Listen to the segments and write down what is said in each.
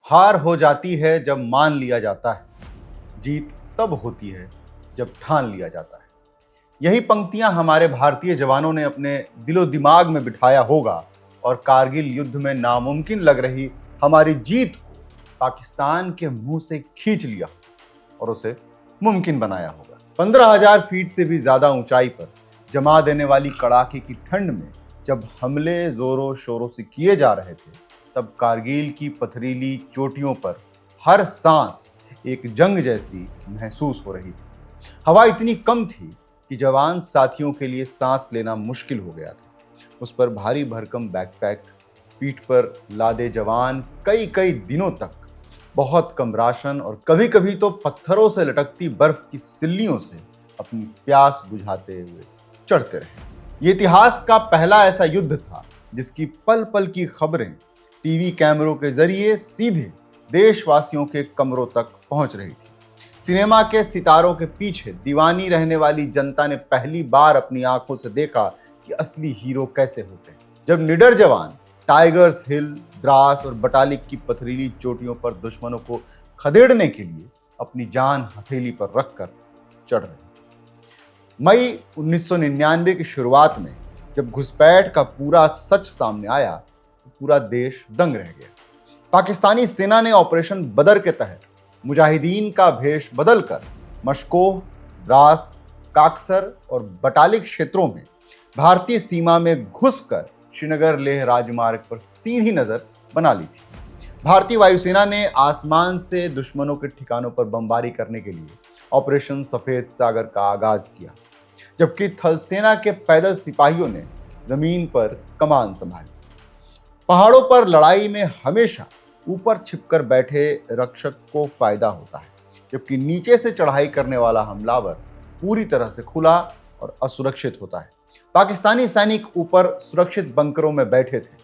हार हो जाती है जब मान लिया जाता है, जीत तब होती है जब ठान लिया जाता है। यही पंक्तियां हमारे भारतीय जवानों ने अपने दिलो दिमाग में बिठाया होगा और कारगिल युद्ध में नामुमकिन लग रही हमारी जीत को पाकिस्तान के मुंह से खींच लिया और उसे मुमकिन बनाया होगा। 15,000 फीट से भी ज्यादा ऊंचाई पर जमा देने वाली कड़ाके की ठंड में जब हमले जोरों शोरों से किए जा रहे थे, तब कारगिल की पथरीली चोटियों पर हर सांस एक जंग जैसी महसूस हो रही थी। हवा इतनी कम थी कि जवान साथियों के लिए सांस लेना मुश्किल हो गया था। उस पर भारी भरकम बैकपैक, पीठ पर लादे जवान कई कई दिनों तक बहुत कम राशन और कभी कभी तो पत्थरों से लटकती बर्फ की सिल्लियों से अपनी प्यास बुझाते हुए चढ़ते रहे। ये इतिहास का पहला ऐसा युद्ध था जिसकी पल पल की खबरें टीवी कैमरों के जरिए सीधे देशवासियों के कमरों तक पहुंच रही थी। सिनेमा के सितारों के पीछे दीवानी रहने वाली जनता ने पहली बार अपनी आंखों से देखा कि असली हीरो कैसे होते हैं। जब निडर जवान टाइगर्स हिल, द्रास और बटालिक की पथरीली चोटियों पर दुश्मनों को खदेड़ने के लिए अपनी जान हथेली पर रखकर चढ़ रहे। मई 1999 की शुरुआत में जब घुसपैठ का पूरा सच सामने आया तो पूरा देश दंग रह गया। पाकिस्तानी सेना ने ऑपरेशन बदर के तहत मुजाहिदीन का भेष बदलकर मशकोह, द्रास, काकसर और बटालिक क्षेत्रों में भारतीय सीमा में घुसकर श्रीनगर लेह राजमार्ग पर सीधी नजर बना ली थी। भारतीय वायुसेना ने आसमान से दुश्मनों के ठिकानों पर बमबारी करने के लिए ऑपरेशन सफेद सागर का आगाज किया, जबकि थल सेना के पैदल सिपाहियों ने जमीन पर कमान संभाली। पहाड़ों पर लड़ाई में हमेशा ऊपर छिपकर बैठे रक्षक को फायदा होता है, जबकि नीचे से चढ़ाई करने वाला हमलावर पूरी तरह से खुला और असुरक्षित होता है। पाकिस्तानी सैनिक ऊपर सुरक्षित बंकरों में बैठे थे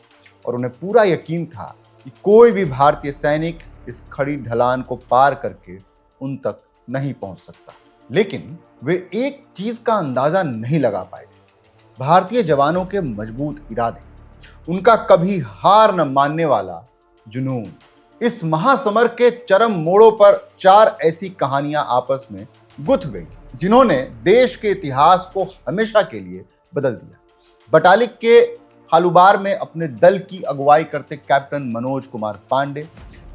और उन्हें पूरा यकीन था कि कोई भी भारतीय सैनिक इस खड़ी ढलान को पार करके उन तक नहीं पहुंच सकता। लेकिन वे एक चीज का अंदाजा नहीं लगा पाए थे, भारतीय जवानों के मजबूत इरादे, उनका कभी हार न मानने वाला जुनून। इस महासमर के चरम मोड़ों पर चार ऐसी कहानियां आपस में गुथ गई जिन्होंने देश के इतिहास को हमेशा के लिए बदल दिया। बटालिक के खालूबार में अपने दल की अगुवाई करते कैप्टन मनोज कुमार पांडे,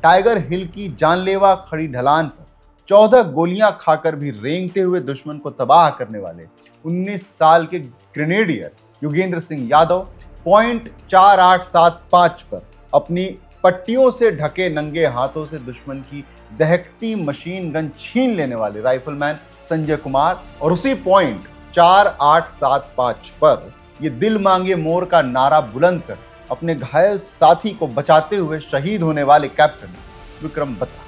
टाइगर हिल की जानलेवा खड़ी ढलान पर 14 गोलियां खाकर भी रेंगते हुए दुश्मन को तबाह करने वाले 19 साल के ग्रेनेडियर योगेंद्र सिंह यादव, पॉइंट 4875 पर अपनी पट्टियों से ढके नंगे हाथों से दुश्मन की दहकती मशीन गन छीन लेने वाले राइफलमैन संजय कुमार, और उसी पॉइंट 4875 पर ये दिल मांगे मोर का नारा बुलंद कर अपने घायल साथी को बचाते हुए शहीद होने वाले कैप्टन विक्रम बत्रा।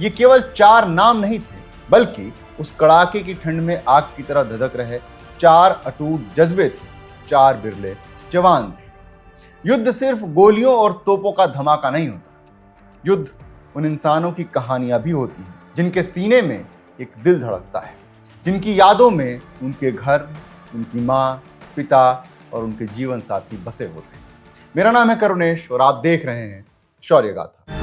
ये केवल चार नाम नहीं थे, बल्कि उस कड़ाके की ठंड में आग की तरह धधक रहे चार अटूट जज्बे थे, चार बिरले जवान थे। युद्ध सिर्फ गोलियों और तोपों का धमाका नहीं होता, युद्ध उन इंसानों की कहानियां भी होती हैं जिनके सीने में एक दिल धड़कता है, जिनकी यादों में उनके घर, उनकी माँ, पिता और उनके जीवन साथी बसे होते हैं। मेरा नाम है करुणेश और आप देख रहे हैं शौर्य गाथा।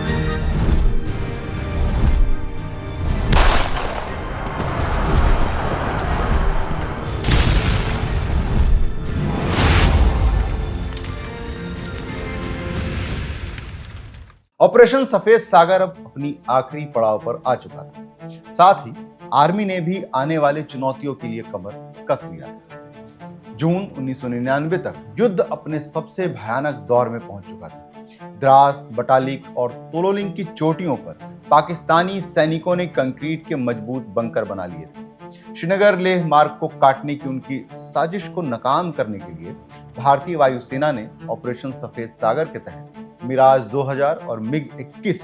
ऑपरेशन सफेद सागर अब अपनी आखिरी पड़ाव पर आ चुका था। साथ ही आर्मी ने भी आने वाले चुनौतियों के लिए कमर कस लिया था। जून 1999 तक युद्ध अपने सबसे भयानक दौर में पहुंच चुका था। द्रास, बटालिक और तोलोलिंग की चोटियों पर पाकिस्तानी सैनिकों ने कंक्रीट के मजबूत बंकर बना लिए थे। श्रीनगर लेह मार्ग को काटने की उनकी साजिश को नाकाम करने के लिए भारतीय वायुसेना ने ऑपरेशन सफेद सागर के तहत मिराज 2000 और मिग 21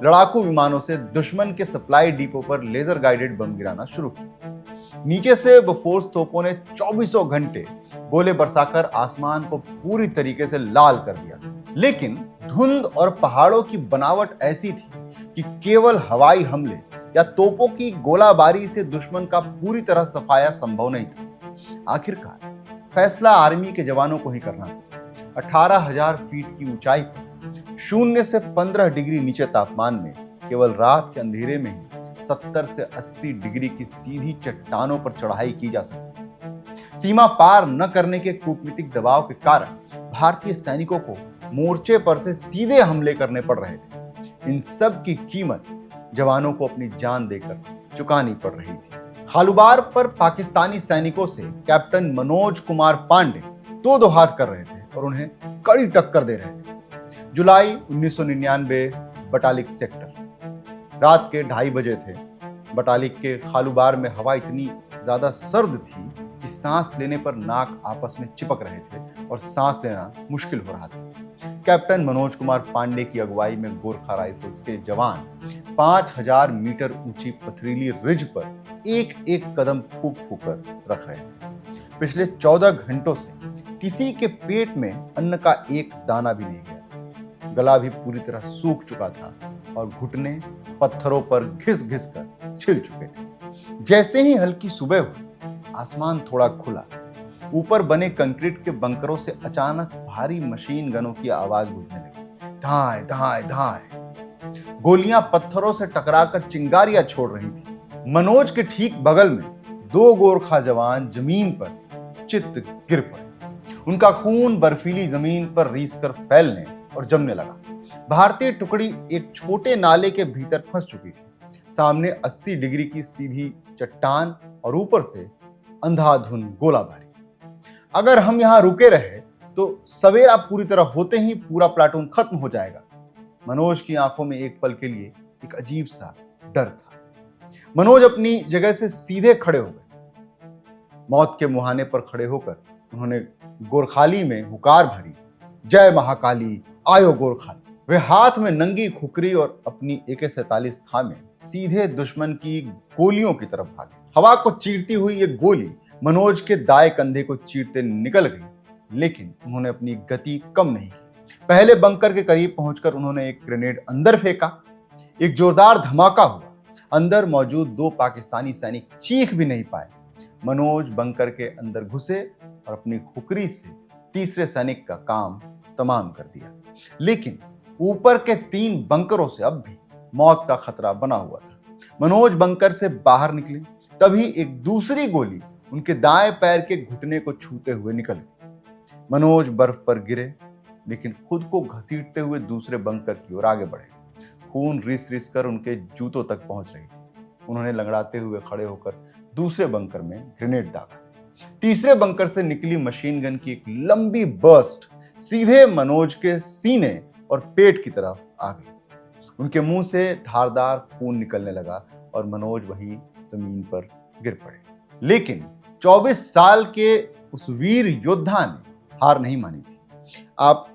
लड़ाकू विमानों से दुश्मन के सप्लाई डिपो पर लेजर गाइडेड बम गिराना शुरू किया। नीचे से बोफोर्स तोपों ने 24 घंटे गोले बरसाकर आसमान को पूरी तरीके से लाल कर दिया। लेकिन धुंध और पहाड़ों की बनावट ऐसी थी कि केवल हवाई हमले या तोपों की गोलाबारी से दुश्मन का पूरी तरह सफाया संभव नहीं था। आखिरकार फैसला आर्मी के जवानों को ही करना था। 18,000 फीट की ऊंचाई पर 0 से 15 डिग्री नीचे तापमान में केवल रात के अंधेरे में ही 70 से 80 डिग्री की सीधी चट्टानों पर चढ़ाई की जा सकती थी। सीमा पार न करने के कूटनीतिक दबाव के कारण भारतीय सैनिकों को मोर्चे पर से सीधे हमले करने पड़ रहे थे। इन सब की कीमत जवानों को अपनी जान देकर चुकानी पड़ रही थी। खालूबार पर पाकिस्तानी सैनिकों से कैप्टन मनोज कुमार पांडे दो हाथ कर रहे थे और उन्हें कड़ी टक्कर दे रहे थे। जुलाई 1999, बटालिक सेक्टर। रात के 2:30 बजे थे। बटालिक के खालूबार में हवा इतनी ज्यादा सर्द थी कि सांस लेने पर नाक आपस में चिपक रहे थे और सांस लेना मुश्किल हो रहा था। कैप्टन मनोज कुमार पांडे की अगुवाई में गोरखा राइफल्स के जवान 5000 मीटर ऊंची पथरीली रिज पर एक एक कदम फूंक फूंक कर रख रहे थे। पिछले 14 घंटों से किसी के पेट में अन्न का एक दाना भी नहीं गया। गला भी पूरी तरह सूख चुका था और घुटने पत्थरों पर घिस घिस कर छिल चुके थे। जैसे ही हल्की सुबह हुई, आसमान थोड़ा खुला। ऊपर बने कंक्रीट के बंकरों से अचानक भारी मशीन गनों की आवाज गूंजने लगी। धाए धाए धाए। गोलियां पत्थरों से टकराकर चिंगारियां छोड़ रही थी। मनोज के ठीक बगल में 2 गोरखा जवान जमीन पर चित्त गिर पड़े। उनका खून बर्फीली जमीन पर रीसकर फैलने और जमने लगा। भारतीय टुकड़ी एक छोटे नाले के भीतर फंस चुकी थी। सामने 80 डिग्री की सीधी चट्टान और ऊपर से अंधाधुन गोलाबारी। अगर हम यहां रुके रहे तो सवेरा पूरी तरह होते ही पूरा प्लाटून खत्म हो जाएगा। मनोज की आंखों में एक पल के लिए एक अजीब सा डर था। मनोज अपनी जगह से सीधे खड़े हो गए। मौत के मुहाने पर खड़े होकर उन्होंने गोरखाली में हुकार भरी, जय महाकाली, आयो गोरखाली। वे हाथ में नंगी खुकरी और अपनी AK-47 थामे सीधे दुश्मन की गोलियों की तरफ भागे। हवा को चीरती हुई ये गोली मनोज के दाएं कंधे को चीरते निकल गई, लेकिन उन्होंने अपनी गति कम नहीं की। पहले बंकर के करीब पहुंचकर उन्होंने एक ग्रेनेड अंदर फेंका। एक जोरदार धमाका हुआ। अंदर मौजूद 2 पाकिस्तानी सैनिक चीख भी नहीं पाए। मनोज बंकर के अंदर घुसे और अपनी खुकरी से तीसरे सैनिक का काम तमाम कर दिया। लेकिन ऊपर के 3 बंकरों से अब भी मौत का खतरा बना हुआ था। मनोज बंकर से बाहर निकले, तभी एक दूसरी गोली उनके दाएं पैर के घुटने को छूते हुए निकल गई। मनोज बर्फ पर गिरे, लेकिन खुद को घसीटते हुए दूसरे बंकर की ओर आगे बढ़े। खून रिस रिस कर उनके जूतों तक पहुंच रही थी। उन्होंने लंगड़ाते हुए खड़े होकर दूसरे बंकर में ग्रेनेड दागा। तीसरे बंकर से निकली मशीन गन की एक लंबी बर्स्ट सीधे मनोज के सीने और पेट की तरफ आ गई। उनके मुंह से धारदार खून निकलने लगा और मनोज वहीं जमीन पर गिर पड़े। लेकिन 24 साल के उस वीर योद्धा ने हार नहीं मानी थी। आप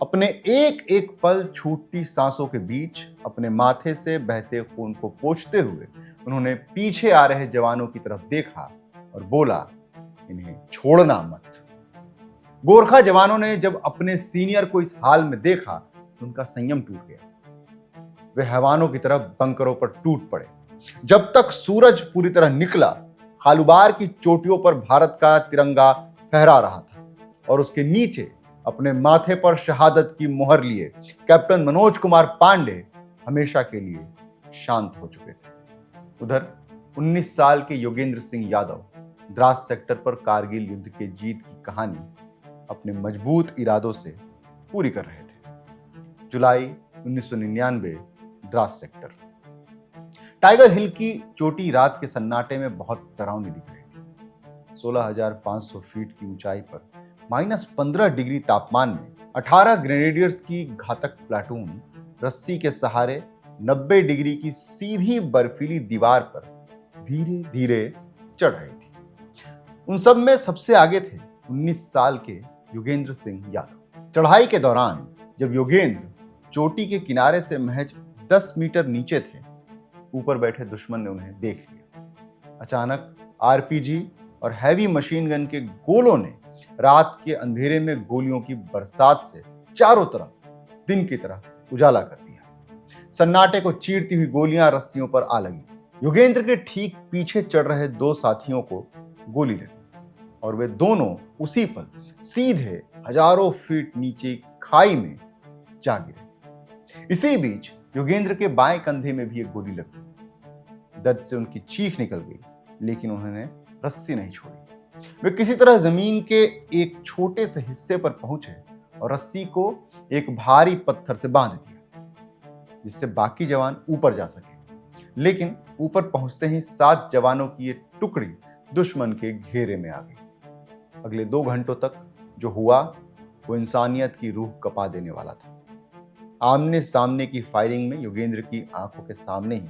अपने एक एक पल छूटती सांसों के बीच अपने माथे से बहते खून को पोंछते हुए उन्होंने पीछे आ रहे जवानों की तरफ देखा और बोला, इन्हें छोड़ना मत। गोरखा जवानों ने जब अपने सीनियर को इस हाल में देखा तो उनका संयम टूट गया। वे हैवानों की तरफ बंकरों पर टूट पड़े। जब तक सूरज पूरी तरह निकला, खालूबार की चोटियों पर भारत का तिरंगा फहरा रहा था और उसके नीचे अपने माथे पर शहादत की मुहर लिए कैप्टन मनोज कुमार पांडे हमेशा के लिए शांत हो चुके थे। उधर 19 साल के योगेंद्र सिंह यादव द्रास सेक्टर पर कारगिल युद्ध के जीत की कहानी अपने मजबूत इरादों से पूरी कर रहे थे। जुलाई 1999, द्रास सेक्टर। टाइगर हिल की चोटी रात के सन्नाटे में बहुत डरावनी दिख रही थी। 16,500 फीट की ऊंचाई पर -15 डिग्री तापमान में 18 ग्रेनेडियर्स की घातक प्लाटून रस्सी के सहारे 90 डिग्री की सीधी बर्फीली दीवार पर धीरे धीरे चढ़ रही थी। उन सब में सबसे आगे थे 19 साल के योगेंद्र सिंह यादव। चढ़ाई के दौरान जब योगेंद्र चोटी के किनारे से महज 10 मीटर नीचे थे, ऊपर बैठे दुश्मन ने उन्हें देख लिया। अचानक RPG और हैवी मशीन गन के गोलों ने रात के अंधेरे में गोलियों की बरसात से चारों तरफ दिन की तरह उजाला कर दिया। सन्नाटे को चीरती हुई गोलियां रस्सियों पर आ लगी। योगेंद्र के ठीक पीछे चढ़ रहे 2 साथियों को गोली लगी और वे दोनों उसी पल सीधे हजारों फीट नीचे खाई में जा गिरे। इसी बीच योगेंद्र के बाएं कंधे में भी एक गोली लग गई। दर्द से उनकी चीख निकल गई, लेकिन उन्होंने रस्सी नहीं छोड़ी। वे किसी तरह जमीन के एक छोटे से हिस्से पर पहुंचे और रस्सी को एक भारी पत्थर से बांध दिया, जिससे बाकी जवान ऊपर जा सके। लेकिन ऊपर पहुंचते ही 7 जवानों की ये टुकड़ी दुश्मन के घेरे में आ गई। अगले 2 घंटों तक जो हुआ वो इंसानियत की रूह कपा देने वाला था। आमने सामने की फायरिंग में योगेंद्र की आंखों के सामने ही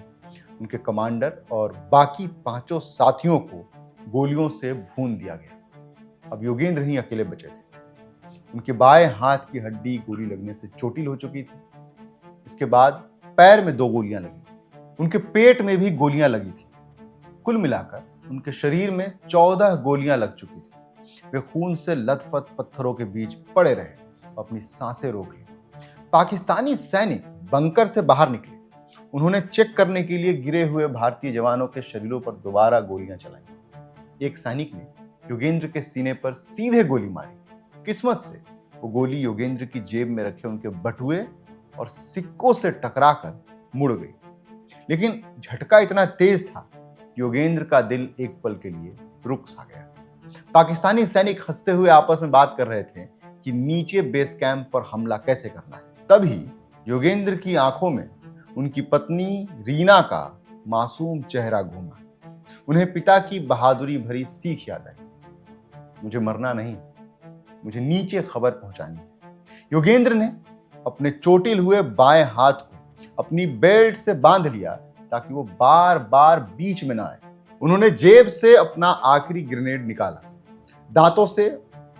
उनके कमांडर और बाकी 5 साथियों को गोलियों से भून दिया गया। अब योगेंद्र ही अकेले बचे थे। उनके बाएं हाथ की हड्डी गोली लगने से चोटिल हो चुकी थी। इसके बाद पैर में 2 गोलियां लगी, उनके पेट में भी गोलियां लगी थी। कुल मिलाकर उनके शरीर में 14 गोलियां लग चुकी थी। वे खून से लथपथ पत्थरों के बीच पड़े रहे और अपनी सांसें रोक ली। पाकिस्तानी सैनिक बंकर से बाहर निकले। उन्होंने चेक करने के लिए गिरे हुए भारतीय जवानों के शरीरों पर दोबारा गोलियां चलाई। एक सैनिक ने योगेंद्र के सीने पर सीधे गोली मारी। किस्मत से वो गोली योगेंद्र की जेब में रखे उनके बटुए और सिक्कों से टकराकर मुड़ गई। लेकिन झटका इतना तेज था कि योगेंद्र का दिल एक पल के लिए रुक सा गया। पाकिस्तानी सैनिक हंसते हुए आपस में बात कर रहे थे कि नीचे बेस कैंप पर हमला कैसे करना है। तभी योगेंद्र की आंखों में उनकी पत्नी रीना का मासूम चेहरा घूमा। उन्हें पिता की बहादुरी भरी सीख याद आई। मुझे मरना नहीं, मुझे नीचे खबर पहुंचानी है। योगेंद्र ने अपने चोटिल हुए बाएं हाथ को अपनी बेल्ट से बांध लिया ताकि वो बार बार बीच में ना आए। उन्होंने जेब से अपना आखिरी ग्रेनेड निकाला, दांतों से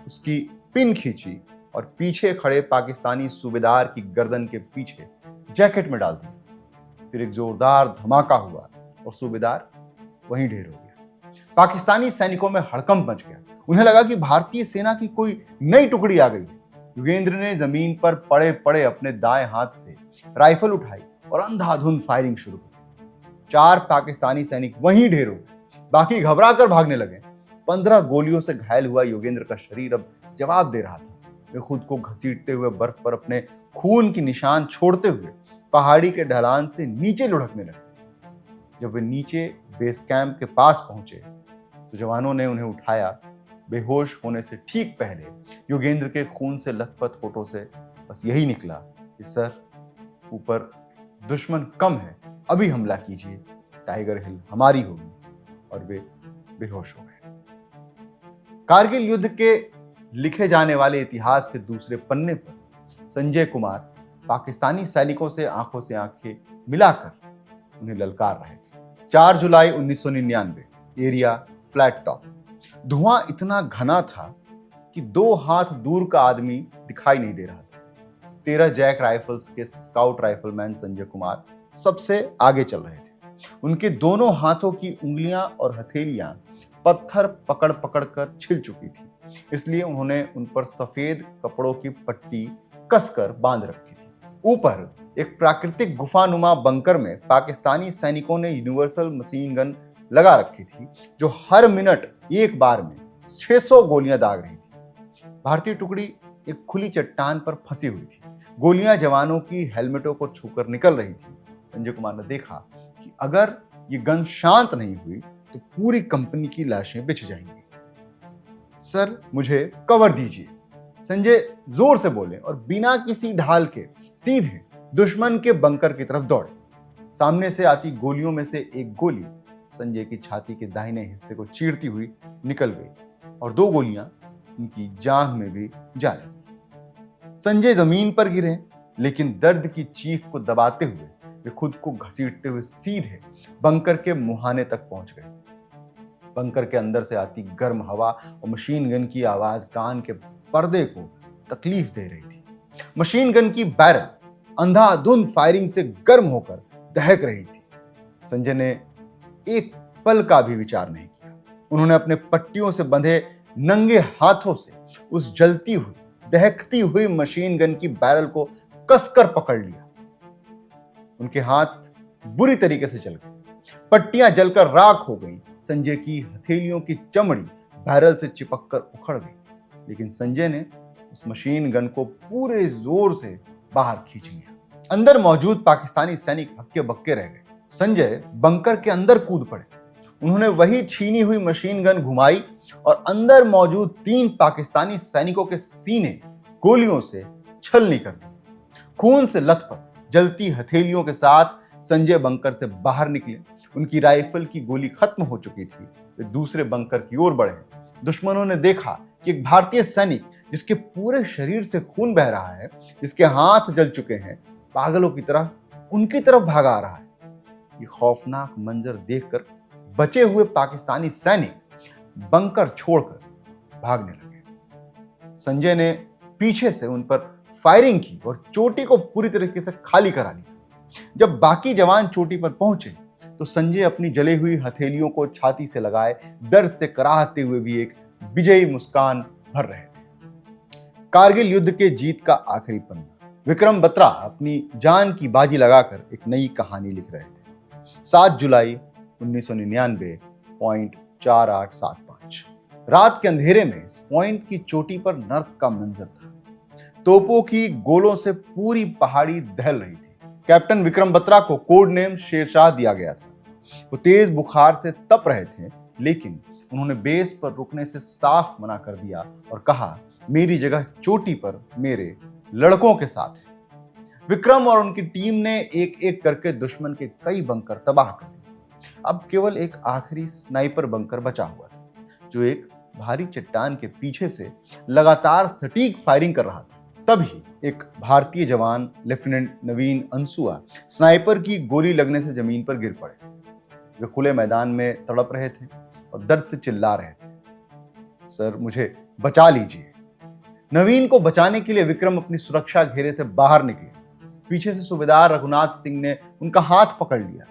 उसकी पिन खींची और पीछे खड़े पाकिस्तानी सूबेदार की गर्दन के पीछे जैकेट में डाल दिया। फिर एक जोरदार धमाका हुआ और सूबेदार वहीं ढेर हो गया। पाकिस्तानी सैनिकों में हड़कंप मच गया। उन्हें लगा कि भारतीय सेना की कोई नई टुकड़ी आ गई है। योगेंद्र ने जमीन पर पड़े पड़े अपने दाएं हाथ से राइफल उठाई और अंधाधुंध फायरिंग शुरू की। 4 पाकिस्तानी सैनिक वहीं ढेर हो गए, बाकी घबरा कर भागने लगे। 15 गोलियों से घायल हुआ योगेंद्र का शरीर अब जवाब दे रहा था। वे खुद को घसीटते हुए बर्फ पर अपने खून की निशान छोड़ते हुए पहाड़ी के ढलान से नीचे लुढ़कने लगे। जब वे नीचे बेस कैंप के पास पहुंचे तो जवानों ने उन्हें उठाया। बेहोश होने से ठीक पहले योगेंद्र के खून से लथपथ होठों से बस यही निकला कि सर, ऊपर दुश्मन कम है, अभी हमला कीजिए, टाइगर हिल हमारी होगी। और वे बेहोश हो गए। कारगिल युद्ध के लिखे जाने वाले इतिहास के दूसरे पन्ने पर संजय कुमार पाकिस्तानी सैनिकों से आंखों से आंखें मिलाकर उन्हें ललकार रहे थे। 4 जुलाई 1999, एरिया फ्लैट टॉप। धुआं इतना घना था कि 2 हाथ दूर का आदमी दिखाई नहीं दे रहा था। 13 जैक राइफल्स के स्काउट राइफलमैन संजय कुमार सबसे आगे चल रहे थे। उनके दोनों हाथों की उंगलियां और हथेलियां पत्थर पकड़ पकड़ कर छिल चुकी थी, इसलिए उन्होंने उन पर सफेद कपड़ों की पट्टी कसकर बांध रखी थी। ऊपर एक प्राकृतिक गुफानुमा बंकर में पाकिस्तानी सैनिकों ने यूनिवर्सल मशीन गन लगा रखी थी, जो हर मिनट एक बार में 600 गोलियां दाग रही थी। भारतीय टुकड़ी एक खुली चट्टान पर फंसी हुई थी। गोलियां जवानों की हेलमेटों को छूकर निकल रही थी। संजय कुमार ने देखा कि अगर ये गन शांत नहीं हुई तो पूरी कंपनी की लाशें बिछ जाएंगी। सर, मुझे कवर दीजिए, संजय जोर से बोले और बिना किसी ढाल के सीधे दुश्मन के बंकर की तरफ दौड़े। सामने से आती गोलियों में से एक गोली संजय की छाती के दाहिने हिस्से को चीरती हुई निकल गई और 2 गोलियां उनकी जांघ में भी जा लगी। संजय जमीन पर गिरे, लेकिन दर्द की चीख को दबाते हुए वे खुद को घसीटते हुए सीधे बंकर के मुहाने तक पहुंच गए। बंकर के अंदर से आती गर्म हवा और मशीन गन की आवाज कान के पर्दे को तकलीफ दे रही थी। मशीन गन की बैरल अंधाधुंध फायरिंग से गर्म होकर दहक रही थी। संजय ने एक पल का भी विचार नहीं किया। उन्होंने अपने पट्टियों से बंधे नंगे हाथों से उस जलती हुई दहकती हुई मशीन गन की बैरल को कसकर पकड़ लिया। उनके हाथ बुरी तरीके से जल गए, पट्टियां जलकर राख हो गईं। संजय की हथेलियों की चमड़ी बैरल से चिपककर उखड़ गई, लेकिन संजय ने उस मशीन गन को पूरे जोर से बाहर खींच लिया। अंदर मौजूद पाकिस्तानी सैनिक हक्के बक्के रह गए। संजय बंकर के अंदर कूद पड़े। उन्होंने वही छीनी हुई मशीन गन घुमाई और अंदर मौजूद 3 पाकिस्तानी सैनिकों के सीने गोलियों से छलनी कर दी। खून से लथपथ जलती हथेलियों के साथ संजय बंकर से बाहर निकले। उनकी राइफल की गोली खत्म हो चुकी थी। वे दूसरे बंकर की ओर बढ़े। दुश्मनों ने देखा कि एक भारतीय सैनिक जिसके पूरे शरीर से खून बह रहा है, जिसके हाथ जल चुके हैं, पागलों की तरह उनकी तरफ भागा आ रहा है। ये खौफनाक मंजर देखकर बचे हुए पाकिस्तानी सैनिक बंकर छोड़कर भागने लगे। संजय ने पीछे से उन पर फायरिंग की और चोटी को पूरी तरीके से खाली करा लिया। जब बाकी जवान चोटी पर पहुंचे तो संजय अपनी जली हुई हथेलियों को छाती से लगाए दर्द से कराहते हुए भी एक विजयी मुस्कान भर रहे थे। कारगिल युद्ध के जीत का आखिरी पन्ना। विक्रम बत्रा अपनी जान की बाजी लगाकर एक नई कहानी लिख रहे थे। 7 जुलाई 1999 पॉइंट 4875। रात के अंधेरे में इस पॉइंट की चोटी पर नर्क का मंजर था। तोपों की गोलों से पूरी पहाड़ी दहल रही थी। कैप्टन विक्रम बत्रा को कोड नेम शेरशाह दिया गया था। वो तेज बुखार से तप रहे थे, लेकिन उन्होंने बेस पर रुकने से साफ मना कर दिया और कहा, मेरी जगह चोटी पर मेरे लड़कों के साथ है। विक्रम और उनकी टीम ने एक एक करके दुश्मन के कई बंकर तबाह कर दिए। अब केवल एक आखिरी स्नाइपर बंकर बचा हुआ था, जो एक भारी चट्टान के पीछे से लगातार सटीक फायरिंग कर रहा था। तभी एक भारतीय जवान लेफ्टिनेंट नवीन अंसुआ स्नाइपर की गोली लगने से जमीन पर गिर पड़े। वे खुले मैदान में तड़प रहे थे और दर्द से चिल्ला रहे थे, सर मुझे बचा लीजिए। नवीन को बचाने के लिए विक्रम अपनी सुरक्षा घेरे से बाहर निकले। पीछे से सूबेदार रघुनाथ सिंह ने उनका हाथ पकड़ लिया।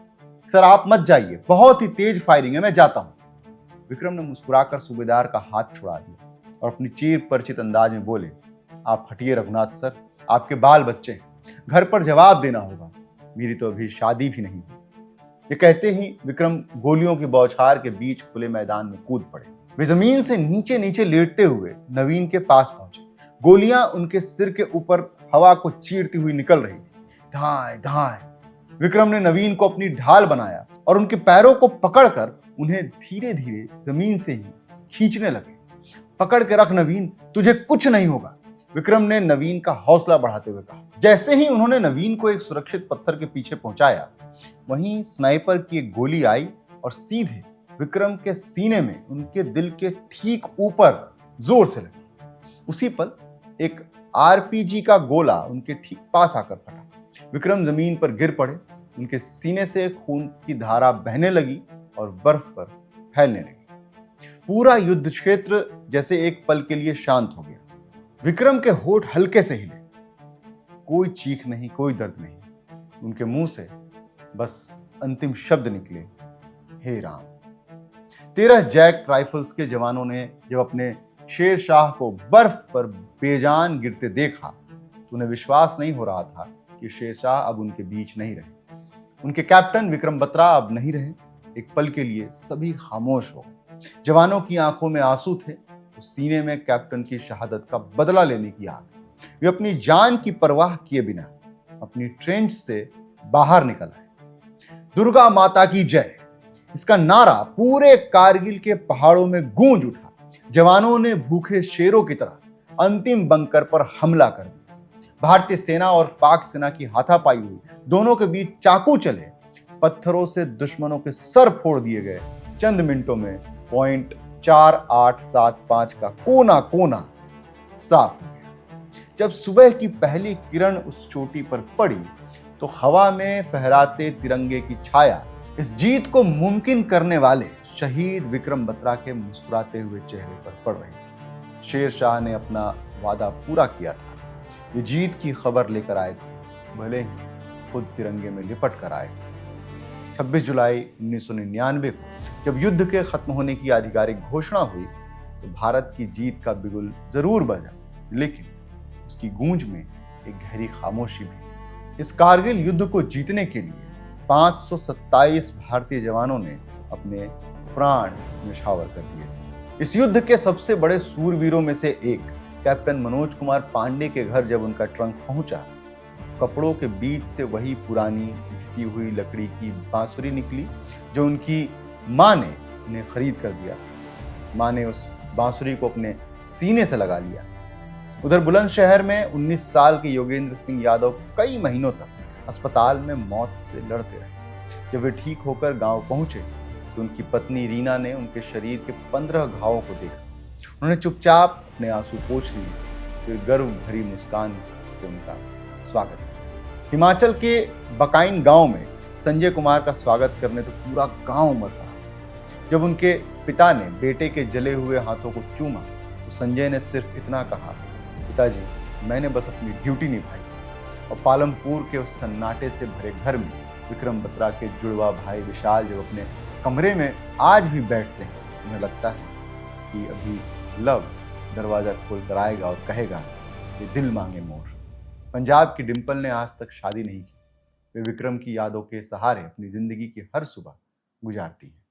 सर आप मत जाइए, बहुत ही तेज फायरिंग है, मैं जाता हूं। विक्रम ने मुस्कुराकर सूबेदार का हाथ छुड़ा दिया और अपनी चीर परिचित अंदाज में बोले, आप हटिए रघुनाथ सर, आपके बाल बच्चे हैं, घर पर जवाब देना होगा, मेरी तो अभी शादी भी नहीं हुई। ये कहते ही विक्रम गोलियों की बौछार के बीच खुले मैदान में कूद पड़े। वे जमीन से नीचे नीचे लेटते हुए नवीन के पास पहुंचे। गोलियां उनके सिर के ऊपर हवा को चीरती हुई निकल रही थी। धाए धाए। विक्रम ने नवीन को अपनी ढाल बनाया और उनके पैरों को पकड़कर उन्हें धीरे धीरे जमीन से ही खींचने लगे। पकड़ के रख नवीन, तुझे कुछ नहीं होगा, विक्रम ने नवीन का हौसला बढ़ाते हुए कहा। जैसे ही उन्होंने नवीन को एक सुरक्षित पत्थर के पीछे पहुंचाया, वहीं स्नाइपर की एक गोली आई और सीधे विक्रम के सीने में उनके दिल के ठीक ऊपर जोर से लगी। उसी पल एक आरपीजी का गोला उनके ठीक पास आकर फटा। विक्रम जमीन पर गिर पड़े। उनके सीने से खून की धारा बहने लगी और बर्फ पर फैलने लगी। पूरा युद्ध क्षेत्र जैसे एक पल के लिए शांत हो गया। विक्रम के होठ हल्के से हिले। कोई चीख नहीं, कोई दर्द नहीं। उनके मुंह से बस अंतिम शब्द निकले, हे राम। 13 जैक राइफल्स के जवानों ने जब अपने शेर शाह को बर्फ पर बेजान गिरते देखा तो उन्हें विश्वास नहीं हो रहा था कि शेर शाह अब उनके बीच नहीं रहे। उनके कैप्टन विक्रम बत्रा अब नहीं रहे। एक पल के लिए सभी खामोश हो गए। जवानों की आंखों में आंसू थे, सीने में कैप्टन की शहादत का बदला लेने की आग। वे अपनी जान की परवाह किए बिना अपनी ट्रेंच से बाहर निकल आए। दुर्गा माता की जय, इसका नारा पूरे कारगिल के पहाड़ों में गूंज उठा। जवानों ने भूखे शेरों की तरह अंतिम बंकर पर हमला कर दिया। भारतीय सेना और पाक सेना की हाथापाई हुई। दोनों के बीच चाकू चले। पत्थरों से दुश्मनों के सर फोड़ दिए गए। चंद मिनटों में पॉइंट 4875 का कोना कोना साफ हो गया। जब सुबह की पहली किरण उस चोटी पर पड़ी तो हवा में फहराते तिरंगे की छाया इस जीत को मुमकिन करने वाले शहीद विक्रम बत्रा के मुस्कुराते हुए चेहरे पर पड़ रही थी। शेर शाह ने अपना वादा पूरा किया था। वे जीत की खबर लेकर आए थे, भले ही खुद तिरंगे में लिपट कर आए। 26 जुलाई 1999 को जब युद्ध के खत्म होने की आधिकारिक घोषणा हुई तो भारत की जीत का बिगुल जरूर बजा, लेकिन उसकी गूंज में एक गहरी खामोशी भी थी। इस कारगिल युद्ध को जीतने के लिए 527 भारतीय जवानों ने अपने प्राण न्यौछावर कर दिए थे। इस युद्ध के सबसे बड़े सूरवीरों में से एक कैप्टन मनोज कुमार पांडे के घर जब उनका ट्रंक पहुंचा, कपड़ों के बीच से वही पुरानी घिसी हुई लकड़ी की बांसुरी निकली जो उनकी माँ ने उन्हें खरीद कर दिया था। माँ ने उस बांसुरी को अपने सीने से लगा लिया। उधर बुलंदशहर में 19 साल के योगेंद्र सिंह यादव कई महीनों तक अस्पताल में मौत से लड़ते रहे। जब वे ठीक होकर गांव पहुंचे तो उनकी पत्नी रीना ने उनके शरीर के 15 घावों को देखा। उन्होंने चुपचाप अपने आंसू पोंछ लिए, फिर गर्व भरी मुस्कान से उनका स्वागत किया। हिमाचल के बकाइन गांव में संजय कुमार का स्वागत करने तो पूरा गांव उमड़ पड़ा। जब उनके पिता ने बेटे के जले हुए हाथों को चूमा तो संजय ने सिर्फ इतना कहा, पिताजी, मैंने बस अपनी ड्यूटी निभाई। और पालमपुर के उस सन्नाटे से भरे घर में विक्रम बत्रा के जुड़वा भाई विशाल जब अपने कमरे में आज भी बैठते हैं, उन्हें लगता है कि अभी लव दरवाजा खोल कर आएगा और कहेगा कि दिल मांगे मोर। पंजाब की डिंपल ने आज तक शादी नहीं की। वे विक्रम की यादों के सहारे अपनी जिंदगी की हर सुबह गुजारती हैं।